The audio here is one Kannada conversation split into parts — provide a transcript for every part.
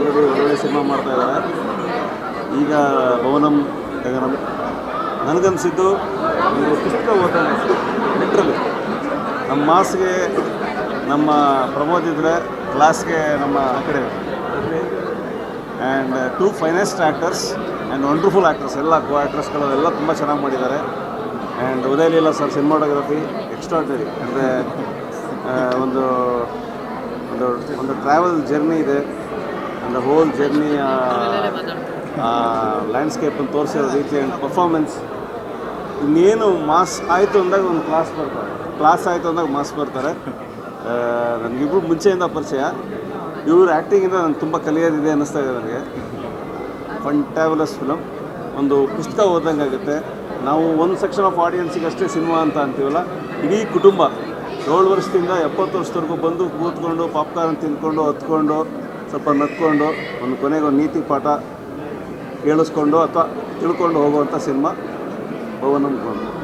ಆಲ್ರೆಡಿ ಒಳ್ಳೊಳ್ಳೆ ಸಿನಿಮಾ ಮಾಡ್ತಾ ಇದ್ದಾರೆ. ಈಗ ಭವನಂ ಗಗನಂ ನನಗನ್ಸಿದ್ದು ಒಂದು ಪುಸ್ತಕ ಓದೋ ಲಿಟ್ರಲಿ ನಮ್ಮ ಮಾಸ್ಗೆ ನಮ್ಮ ಪ್ರಮೋದ್ ಇದ್ದರೆ ಕ್ಲಾಸ್ಗೆ ನಮ್ಮ ಆ ಕಡೆ and 2 finest actors and wonderful actors ಎಲ್ಲ ಕೋ ಆ್ಯಕ್ಟರ್ಸ್ಗಳು ಎಲ್ಲ ತುಂಬ ಚೆನ್ನಾಗಿ ಮಾಡಿದ್ದಾರೆ. And Uday Leela sir cinematography extraordinary. ಅಂದರೆ ಒಂದು ಒಂದು ಒಂದು ಟ್ರಾವೆಲ್ ಜರ್ನಿ ಇದೆ. ಒಂದು ಹೋಲ್ ಜರ್ನಿ ಲ್ಯಾಂಡ್ಸ್ಕೇಪನ್ನು ತೋರಿಸಿರೋ ರೀತಿ ಆ್ಯಂಡ್ ಪರ್ಫಾರ್ಮೆನ್ಸ್. ಇನ್ನೇನು ಮಾಸ್ ಆಯಿತು ಅಂದಾಗ ಒಂದು ಕ್ಲಾಸ್ ಆಯಿತು ಅಂದಾಗ ಮಾಸ್ ಬರ್ತಾರೆ. ನನಗಿಬ್ರು ಮುಂಚೆಯಿಂದ ಪರಿಚಯ. ಇವ್ರ ಆ್ಯಕ್ಟಿಂಗಿಂದ ನನಗೆ ತುಂಬ ಕಲಿಯೋದಿದೆ ಅನ್ನಿಸ್ತಾ ಇದೆ ನನಗೆ. ಫಂಟ್ಯಾಬುಲಸ್ ಫಿಲಮ್. ಒಂದು ಪುಸ್ತಕ ಓದಂಗೆ ಆಗುತ್ತೆ. ನಾವು ಒಂದು ಸೆಕ್ಷನ್ ಆಫ್ ಆಡಿಯನ್ಸಿಗೆ ಅಷ್ಟೇ ಸಿನಿಮಾ ಅಂತ ಅಂತೀವಲ್ಲ, ಇಡೀ ಕುಟುಂಬ 7 ವರ್ಷದಿಂದ 70 ವರ್ಷದವರೆಗೂ ಬಂದು ಕೂತ್ಕೊಂಡು ಪಾಪ್ಕಾರ್ನ್ ತಿಂದ್ಕೊಂಡು ಹತ್ಕೊಂಡು ಸ್ವಲ್ಪ ನಕ್ಕೊಂಡು ಒಂದು ಕೊನೆಗೆ ಒಂದು ನೀತಿ ಪಾಠ ಕೇಳಿಸ್ಕೊಂಡು ಅಥವಾ ತಿಳ್ಕೊಂಡು ಹೋಗುವಂಥ ಸಿನಿಮಾ ಭವನಂ ಗಗನಂ.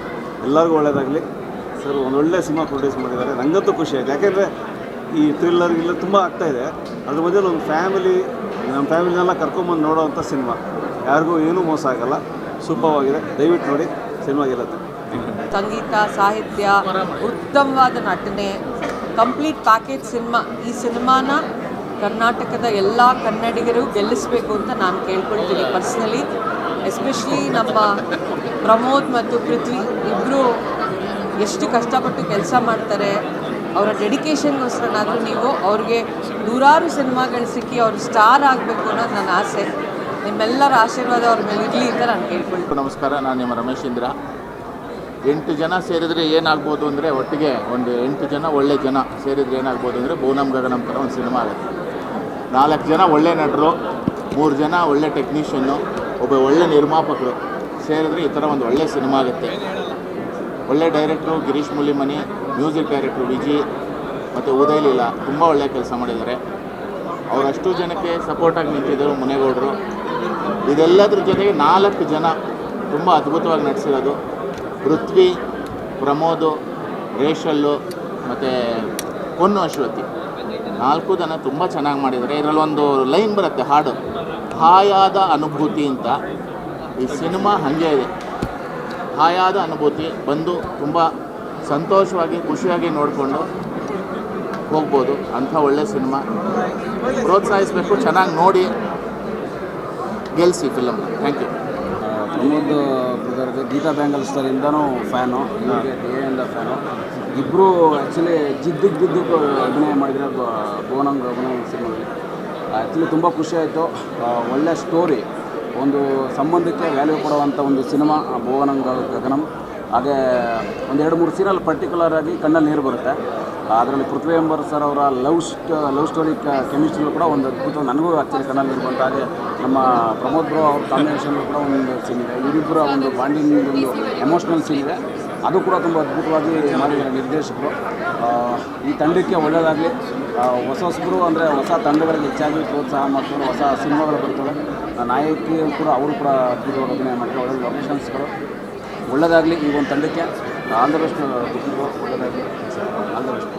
ಎಲ್ಲರಿಗೂ ಒಳ್ಳೆಯದಾಗಲಿ ಸರ್. ಒಂದು ಒಳ್ಳೆಯ ಸಿನಿಮಾ ಪ್ರೊಡ್ಯೂಸ್ ಮಾಡಿದ್ದಾರೆ. ನನಗಂತೂ ಖುಷಿ ಆಯಿತು. ಯಾಕೆಂದರೆ ಈ ಥ್ರಿಲ್ಲರ್ ಇಲ್ಲ ತುಂಬ ಆಗ್ತಾಯಿದೆ. ಅದ್ರ ಮಧ್ಯದಲ್ಲಿ ಒಂದು ನಮ್ಮ ಫ್ಯಾಮಿಲಿನೆಲ್ಲ ಕರ್ಕೊಂಬಂದು ನೋಡೋವಂಥ ಸಿನಿಮಾ. ಯಾರಿಗೂ ಏನೂ ಮೋಸ ಆಗೋಲ್ಲ. ಸೂಪರ್ವಾಗಿದೆ. ದಯವಿಟ್ಟು ನೋಡಿ, ಸಿನಿಮಾ ಗೆಲ್ಲುತ್ತೆ. ಸಂಗೀತ, ಸಾಹಿತ್ಯ, ಉತ್ತಮವಾದ ನಟನೆ, ಕಂಪ್ಲೀಟ್ ಪ್ಯಾಕೇಜ್ ಸಿನಿಮಾ. ಈ ಸಿನಿಮಾನ ಕರ್ನಾಟಕದ ಎಲ್ಲ ಕನ್ನಡಿಗರು ಗೆಲ್ಲಿಸಬೇಕು ಅಂತ ನಾನು ಕೇಳ್ಕೊಳ್ತೀನಿ ಪರ್ಸ್ನಲಿ. ಎಸ್ಪೆಷಲಿ ನಮ್ಮ ಪ್ರಮೋದ್ ಮತ್ತು ಪೃಥ್ವಿ ಇಬ್ಬರು ಎಷ್ಟು ಕಷ್ಟಪಟ್ಟು ಕೆಲಸ ಮಾಡ್ತಾರೆ. ಅವರ ಡೆಡಿಕೇಶನ್ಗೋಸ್ಕರನಾದರೂ ನೀವು ಅವ್ರಿಗೆ ನೂರಾರು ಸಿನಿಮಾಗಳು ಸಿಕ್ಕಿ ಅವರು ಸ್ಟಾರ್ ಆಗಬೇಕು ಅನ್ನೋದು ನನ್ನ ಆಸೆ. ನಿಮ್ಮೆಲ್ಲರ ಆಶೀರ್ವಾದ ಅವ್ರ ಮೇಲೆ ಇರಲಿ ಅಂತ ನಾನು ಕೇಳ್ಕೊಳ್ತೀನಿ. ನಮಸ್ಕಾರ, ನಾನು ನಿಮ್ಮ ರಮೇಶ್ ಇಂದ್ರ. 8 ಜನ ಸೇರಿದರೆ ಏನಾಗ್ಬೋದು ಅಂದರೆ, ಒಟ್ಟಿಗೆ ಒಂದು 8 ಜನ ಒಳ್ಳೆ ಜನ ಸೇರಿದರೆ ಏನಾಗ್ಬೋದು ಅಂದರೆ ಭವನಂ ಗಗನಂ ಥರ ಒಂದು ಸಿನಿಮಾ ಆಗುತ್ತೆ. 4 ಜನ ಒಳ್ಳೆ ನಟರು, 3 ಜನ ಒಳ್ಳೆ ಟೆಕ್ನಿಷಿಯನ್ನು, ಒಬ್ಬ ಒಳ್ಳೆ ನಿರ್ಮಾಪಕರು ಸೇರಿದ್ರೆ ಈ ಥರ ಒಂದು ಒಳ್ಳೆ ಸಿನಿಮಾ ಆಗುತ್ತೆ. ಒಳ್ಳೆ ಡೈರೆಕ್ಟ್ರು ಗಿರೀಶ್ ಮುಲಿಮನಿ, ಮ್ಯೂಸಿಕ್ ಡೈರೆಕ್ಟ್ರು ವಿಜಿ ಮತ್ತು ಉದಯ್ ಲೀಲಾ ತುಂಬ ಒಳ್ಳೆಯ ಕೆಲಸ ಮಾಡಿದ್ದಾರೆ. ಅವರಷ್ಟು ಜನಕ್ಕೆ ಸಪೋರ್ಟಾಗಿ ನಿಂತಿದ್ದರು ಮುನೇಗೌಡರು. ಇದೆಲ್ಲದ್ರ ಜೊತೆಗೆ 4 ಜನ ತುಂಬ ಅದ್ಭುತವಾಗಿ ನಟಿಸಿರೋದು. ಪೃಥ್ವಿ, ಪ್ರಮೋದು, ರೇಷಲ್ಲು ಮತ್ತು ಪೊನ್ನು ಅಶ್ವತಿ 4 ಜನ ತುಂಬ ಚೆನ್ನಾಗಿ ಮಾಡಿದ್ದಾರೆ. ಇದರಲ್ಲೊಂದು ಲೈನ್ ಬರುತ್ತೆ, ಹಾಡು ಹಾಯಾದ ಅನುಭೂತಿ ಅಂತ. ಈ ಸಿನಿಮಾ ಹಾಗೆ ಇದೆ, ಹಾಯಾದ ಅನುಭೂತಿ. ಬಂದು ತುಂಬ ಸಂತೋಷವಾಗಿ ಖುಷಿಯಾಗಿ ನೋಡಿಕೊಂಡು ಹೋಗ್ಬೋದು. ಅಂಥ ಒಳ್ಳೆ ಸಿನಿಮಾ. ಪ್ರೋತ್ಸಾಹಿಸಬೇಕು, ಚೆನ್ನಾಗಿ ನೋಡಿ ಗೆಲ್ಲಿಸಿ ಫಿಲಮ್ನ. Thank you. ಪ್ರಮೋದ್ ಬ್ರದರ್ಗೆ ಗೀತಾ ಬ್ಯಾಂಗಲ್ಸ್ಟರಿಂದನೂ ಫ್ಯಾನು, ಇವ್ರಿಗೆ ದೇವಿಯಿಂದ ಫ್ಯಾನು. ಇಬ್ಬರು ಆ್ಯಕ್ಚುಲಿ ಜಿದ್ದು ಅಭಿನಯ ಮಾಡಿದರೆ ಭವನಂ ಗಗನಂ ಸಿನಿಮಾದಲ್ಲಿ. ಆ್ಯಕ್ಚುಲಿ ತುಂಬ ಖುಷಿಯಾಯಿತು. ಒಳ್ಳೆಯ ಸ್ಟೋರಿ, ಒಂದು ಸಂಬಂಧಕ್ಕೆ ವ್ಯಾಲ್ಯೂ ಕೊಡುವಂಥ ಒಂದು ಸಿನಿಮಾ ಭವನಂ ಗಗನಂ. ಹಾಗೆ ಒಂದು 2-3 ಸೀನಲ್ಲಿ ಪರ್ಟಿಕ್ಯುಲರ್ ಆಗಿ ಕಣ್ಣಲ್ಲಿ ನೀರು ಬರುತ್ತೆ. ಅದರಲ್ಲಿ ಪೃಥ್ವಿ ಎಂಬರ್ ಸರ್ ಅವರ ಲವ್ ಸ್ಟೋರಿ ಕೆಮಿಸ್ಟ್ರಿಗಳು ಕೂಡ ಒಂದು ಅದ್ಭುತ. ನನಗೂ ಆ್ಯಕ್ಚುಲಿ ಕಣ್ಣಲ್ಲಿ ನೀರು ಬಂತು. ಹಾಗೆ ನಮ್ಮ ಪ್ರಮೋದ್ ಬ್ರೋ ಅವ್ರ ಕಾಂಬಿನೇಷನ್ ಕೂಡ ಒಂದು ಸೀನ್ ಇದೆ. ಇವರಿಬ್ಬರ ಒಂದು ಬಾಂಡಿಂಗ್, ಒಂದು ಎಮೋಷ್ನಲ್ ಸೀನ್ ಇದೆ. ಅದು ಕೂಡ ತುಂಬ ಅದ್ಭುತವಾಗಿ ಮಾಡಿದ್ದಾರೆ ನಿರ್ದೇಶಕರು. ಈ ತಂಡಕ್ಕೆ ಒಳ್ಳೆಯದಾಗಲಿ. ಹೊಸಬರು ಅಂದರೆ ಹೊಸ ತಂಡಗಳಿಗೆ ಹೆಚ್ಚಾಗಿ ಪ್ರೋತ್ಸಾಹ ಮಾಡ್ತಾರೆ. ಹೊಸ ಸಿನಿಮಾಗಳು ಬರ್ತವೆ. ನಾಯಕಿಯರು ಕೂಡ ಅವರು ಕೂಡ ಅದ್ಭುತವಾಗಿ ಅಭಿನಯ ಮಾಡ್ತಾರೆ. ಒಳ್ಳೆ ಲೊಕೇಶನ್ಸ್ಗಳು. ಒಳ್ಳೆಯದಾಗಲಿ ಈ ಒಂದು ತಂಡಕ್ಕೆ. All the best. ಒಳ್ಳೆಯದಾಗಲಿ. All the best.